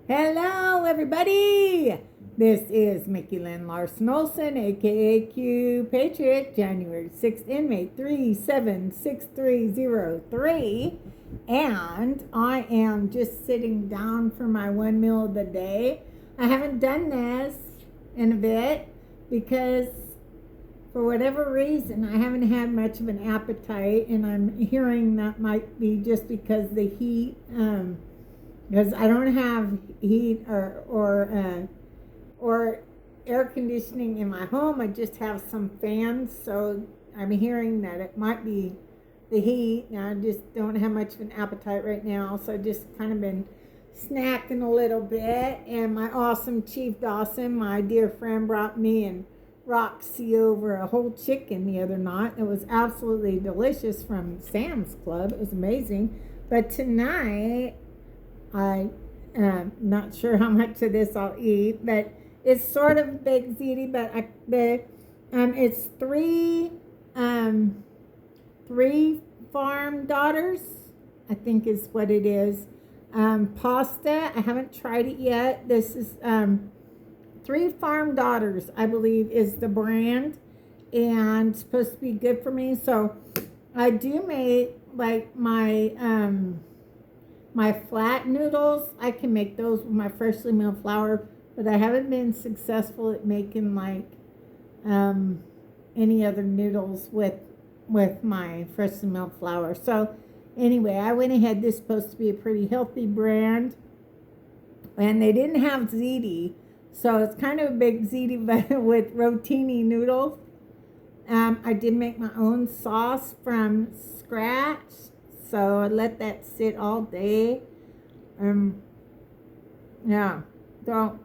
Hello, everybody. This is Mickey Lynn Larson-Olson, aka Q Patriot, January 6th, inmate 376303. And I am just sitting down for my one meal of the day. I haven't done this in a bit because for whatever reason, I haven't had much of an appetite, and I'm hearing that might be just because the heat. Because I don't have heat or air conditioning in my home. I just have some fans, so I'm hearing that it might be the heat. Now I just don't have much of an appetite right now, so I just kind of been snacking a little bit. And my awesome Chief Dawson, my dear friend, brought me and Roxy over a whole chicken the other night. It was absolutely delicious from Sam's Club. It was amazing. But tonight, I am not sure how much of this I'll eat, but it's sort of baked ziti. But it's three farm daughters, I think is what it is. Pasta. I haven't tried it yet. This is Three Farm Daughters, I believe, is the brand, and supposed to be good for me. So I do make like my flat noodles. I can make those with my freshly milled flour, but I haven't been successful at making like any other noodles with my freshly milled flour. So anyway, I went ahead. This is supposed to be a pretty healthy brand, and they didn't have ziti, so it's kind of a big ziti but with rotini noodles. I did make my own sauce from scratch, so I let that sit all day. Yeah. So,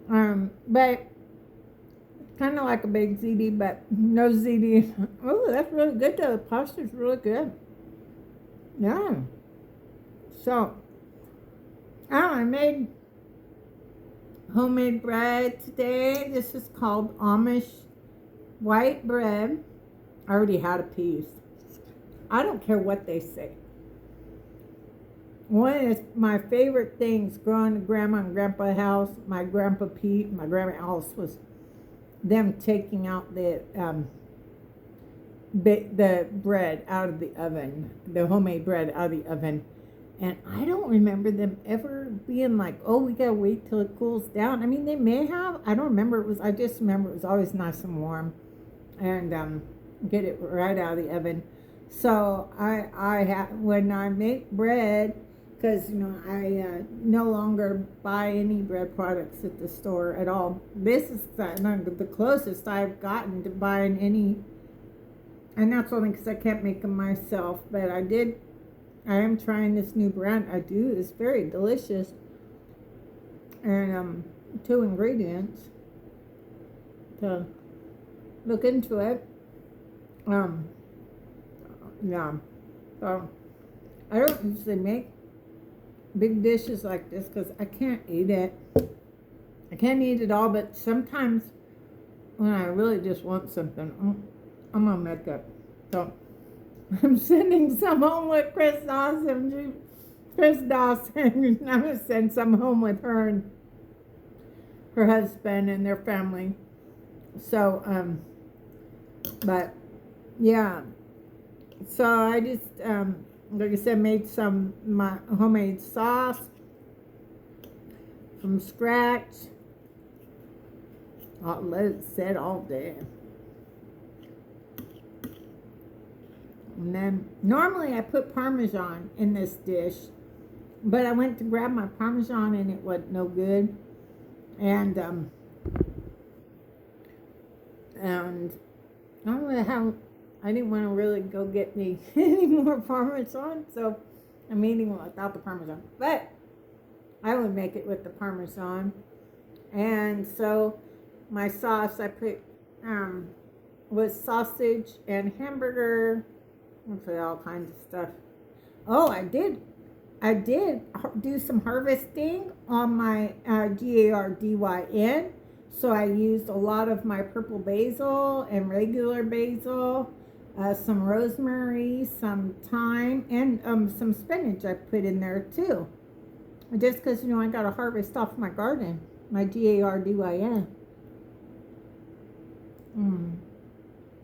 but kind of like a big ziti, but no ziti. Oh, that's really good though. The pasta's really good. Yeah. So, I made homemade bread today. This is called Amish white bread. I already had a piece. I don't care what they say. One of my favorite things growing to Grandma and Grandpa's house, my Grandpa Pete, my Grandma Alice, was them taking out the bread out of the oven, the homemade bread out of the oven. And I don't remember them ever being like, oh, we gotta wait till it cools down. I mean, they may have. I don't remember. I just remember it was always nice and warm, and get it right out of the oven. So I have, when I make bread, because I no longer buy any bread products at the store at all. This is the closest I've gotten to buying any, and that's only because I can't make them myself. But I am trying this new brand. It's very delicious. And 2 ingredients to look into it. Yeah. So I don't usually make big dishes like this because I can't eat it. I can't eat it all, but sometimes when I really just want something, I'm gonna make it. So I'm sending some home with Chris Dawson. I'm gonna send some home with her and her husband and their family. So but yeah. So I just like I said, made my homemade sauce from scratch. I'll let it sit all day. And then normally I put Parmesan in this dish, but I went to grab my Parmesan and it wasn't no good. And I don't know how. I didn't want to really go get me any more Parmesan, so I'm eating without the Parmesan. But I would make it with the Parmesan. And so my sauce I put was sausage and hamburger. I put all kinds of stuff. Oh, I did do some harvesting on my GARDYN. So I used a lot of my purple basil and regular basil. Some rosemary, some thyme, and some spinach I put in there too. Just because, I got to harvest off my garden. My Gardyn.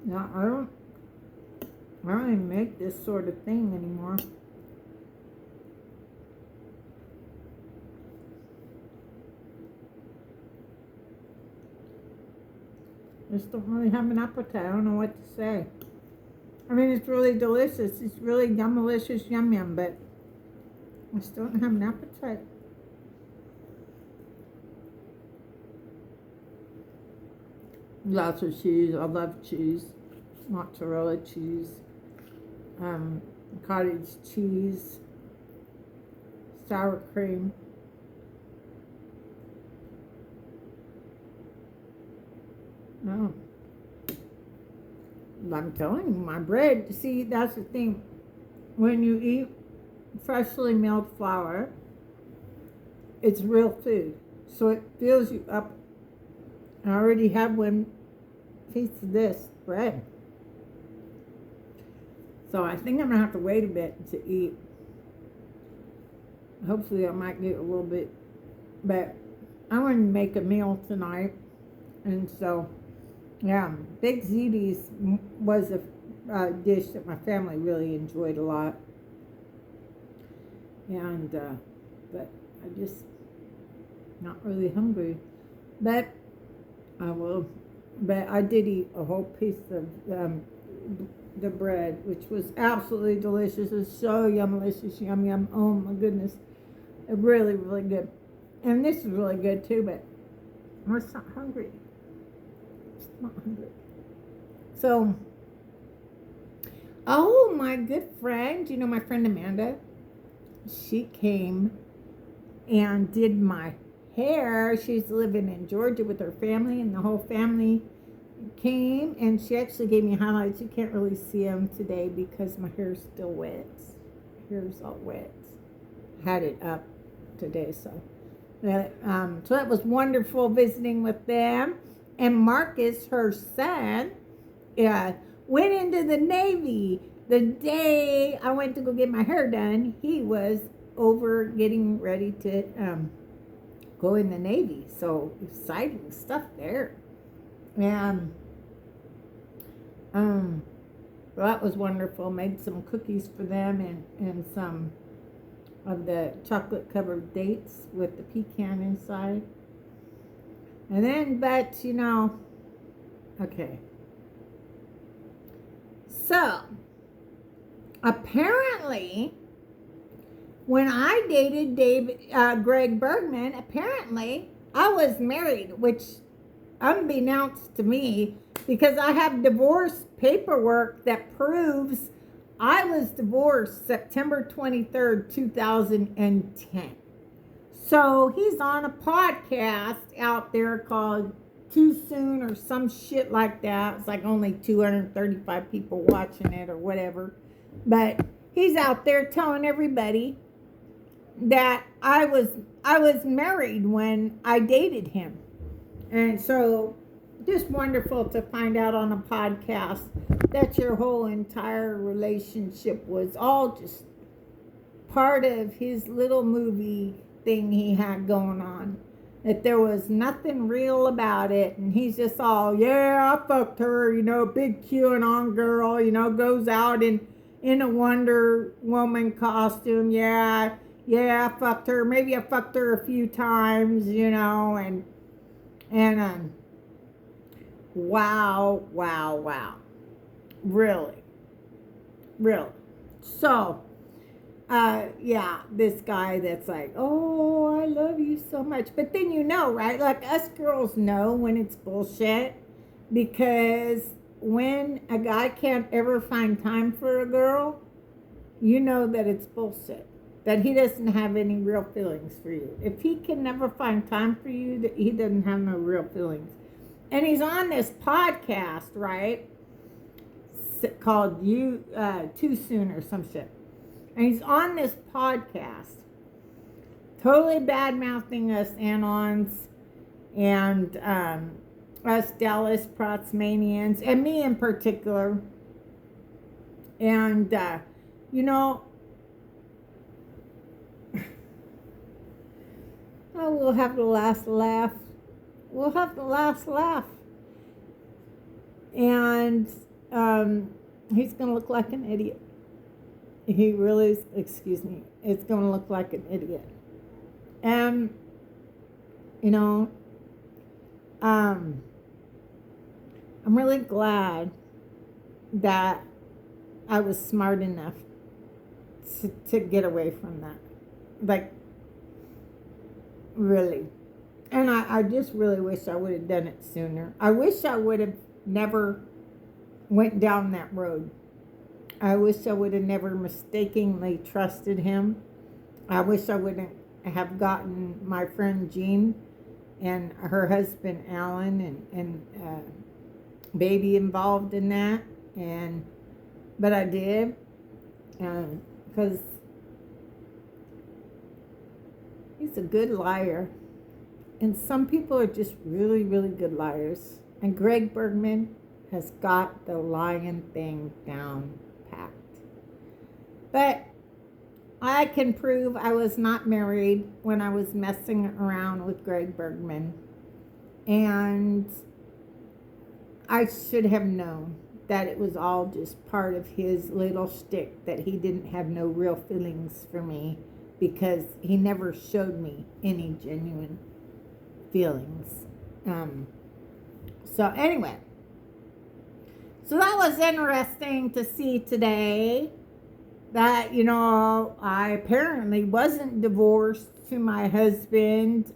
No, I don't even make this sort of thing anymore. Just don't really have an appetite. I don't know what to say. I mean, it's really delicious. It's really yum-delicious, yum-yum, but I still don't have an appetite. Lots of cheese. I love cheese. Mozzarella cheese. Cottage cheese. Sour cream. No. I'm telling you, my bread, see, that's the thing. When you eat freshly milled flour, it's real food. So it fills you up. I already have one piece of this bread. So I think I'm going to have to wait a bit to eat. Hopefully I might get a little bit. But I want to make a meal tonight. And so, yeah, Big Ziti's was a dish that my family really enjoyed a lot. And, but I just not really hungry. But I did eat a whole piece of the bread, which was absolutely delicious. It's so yum-delicious, yum-yum. Oh my goodness. Really, really good. And this is really good too, but I'm just not hungry. Not hungry. So, oh, my good friend, my friend Amanda, she came and did my hair. She's living in Georgia with her family, and the whole family came, and she actually gave me highlights. You can't really see them today because my hair's still wet. Hair's all wet. Had it up today, so that was wonderful visiting with them. And Marcus, her son, went into the Navy. The day I went to go get my hair done, he was over getting ready to go in the Navy. So exciting stuff there. And that was wonderful. Made some cookies for them and some of the chocolate covered dates with the pecan inside. And then, but, okay. So, apparently, when I dated Greg Bergmann, apparently, I was married, which, unbeknownst to me, because I have divorce paperwork that proves I was divorced September 23rd, 2010. So he's on a podcast out there called Too Soon or some shit like that. It's like only 235 people watching it or whatever. But he's out there telling everybody that I was married when I dated him. And so just wonderful to find out on a podcast that your whole entire relationship was all just part of his little movie thing he had going on, that there was nothing real about it, and he's just all, yeah, I fucked her, big QAnon girl, goes out in a Wonder Woman costume, yeah, I fucked her, maybe I fucked her a few times, and wow, really, so, yeah, this guy that's like, oh, I love you so much. But then right? Like us girls know when it's bullshit, because when a guy can't ever find time for a girl, that it's bullshit. That he doesn't have any real feelings for you. If he can never find time for you, that he doesn't have no real feelings. And he's on this podcast, right? Called Too Soon or some shit. And he's on this podcast, totally bad-mouthing us Anons and us Dallas Protsmanians, and me in particular. And, Oh, we'll have the last laugh. We'll have the last laugh. And he's going to look like an idiot. He really is, excuse me, it's going to look like an idiot. And, you know, I'm really glad that I was smart enough to get away from that. Like, really. And I just really wish I would have done it sooner. I wish I would have never went down that road. I wish I would have never mistakenly trusted him. I wish I wouldn't have gotten my friend Jean and her husband Alan and baby involved in that. But I did, because he's a good liar. And some people are just really, really good liars. And Greg Bergmann has got the lying thing down packed. But I can prove I was not married when I was messing around with Greg Bergmann. And I should have known that it was all just part of his little shtick, that he didn't have no real feelings for me, because he never showed me any genuine feelings. So anyway, so that was interesting to see today, that, you know, I apparently wasn't divorced to my husband.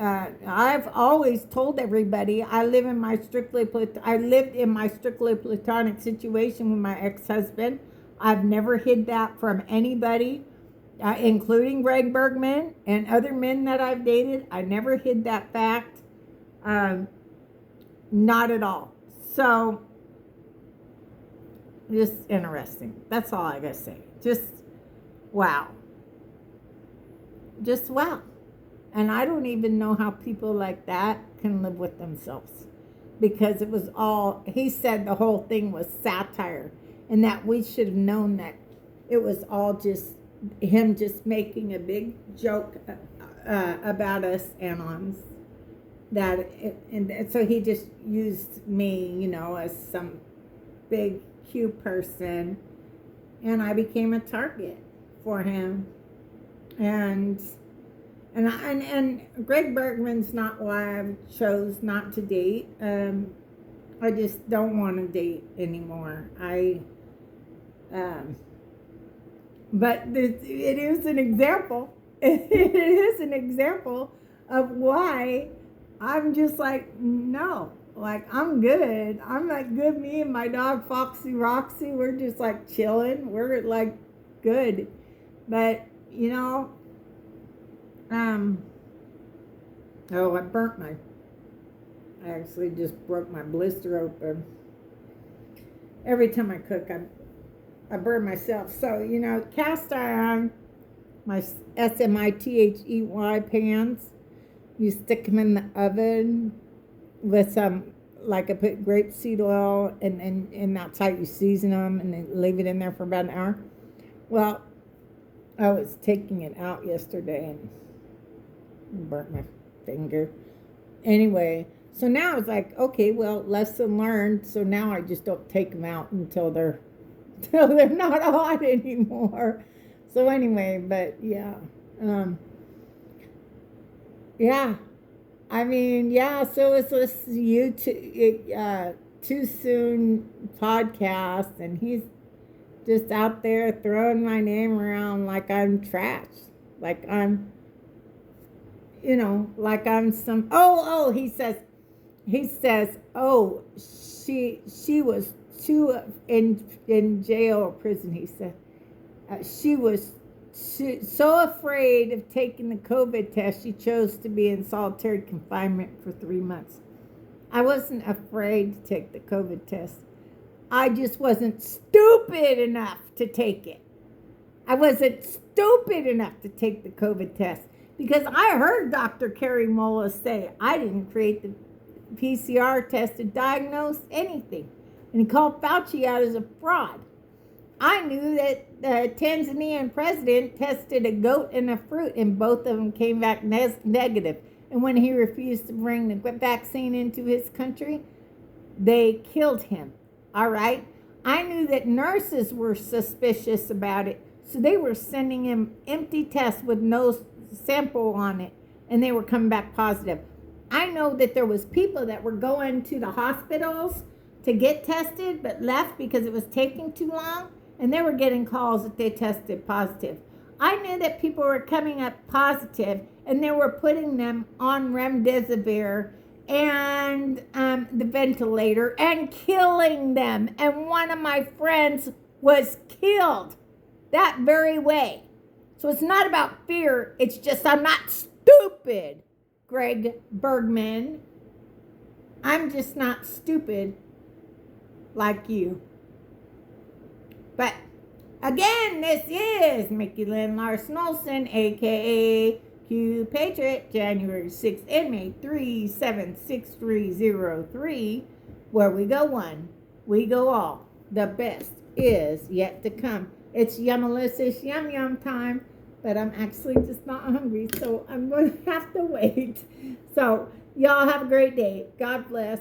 I've always told everybody I lived in my strictly platonic situation with my ex-husband. I've never hid that from anybody, including Greg Bergmann and other men that I've dated. I never hid that fact. Not at all. So, just interesting. That's all I gotta say. Just wow. Just wow. And I don't even know how people like that can live with themselves. Because it was all, he said the whole thing was satire. And that we should have known that it was all just him just making a big joke about us anons. And so he just used me, you know, as some big, cute person. And I became a target for him. And Greg Bergmann's not why I chose not to date. I just don't want to date anymore. But it is an example. It is an example of why I'm just like, no. Like, I'm good. I'm like good. Me and my dog Foxy Roxy, we're just like chilling. We're like good. But, you know, I actually just broke my blister open. Every time I cook, I burn myself. So, you know, cast iron, my SMITHEY pans, you stick them in the oven with some, like I put grapeseed oil, and that's how you season them, and then leave it in there for about an hour. Well, I was taking it out yesterday and burnt my finger. Anyway, so now it's like, okay, well, lesson learned. So now I just don't take them out until they're not hot anymore. So anyway, but yeah, yeah. I mean, yeah. So it's this YouTube Too Soon podcast, and he's just out there throwing my name around like I'm trash, like I'm, you know, like I'm some. He says, oh, she was too in jail or prison. He said she was so afraid of taking the COVID test, she chose to be in solitary confinement for 3 months. I wasn't afraid to take the COVID test. I just wasn't stupid enough to take it. I wasn't stupid enough to take the COVID test, because I heard Dr. Carrie Mola say I didn't create the PCR test to diagnose anything. And he called Fauci out as a fraud. I knew that the Tanzanian president tested a goat and a fruit, and both of them came back negative. And when he refused to bring the vaccine into his country, they killed him. All right? I knew that nurses were suspicious about it, so they were sending him empty tests with no sample on it, and they were coming back positive. I know that there was people that were going to the hospitals to get tested but left because it was taking too long, and they were getting calls that they tested positive. I knew that people were coming up positive, and they were putting them on remdesivir and the ventilator and killing them. And one of my friends was killed that very way. So it's not about fear. It's just I'm not stupid, Greg Bergmann. I'm just not stupid like you. But again, this is Mickey Lynn Larson-Olson, a.k.a. Q Patriot, January 6th and May 376303, where we go one, we go all. The best is yet to come. It's yummalicious yum yum time, but I'm actually just not hungry, so I'm going to have to wait. So y'all have a great day. God bless.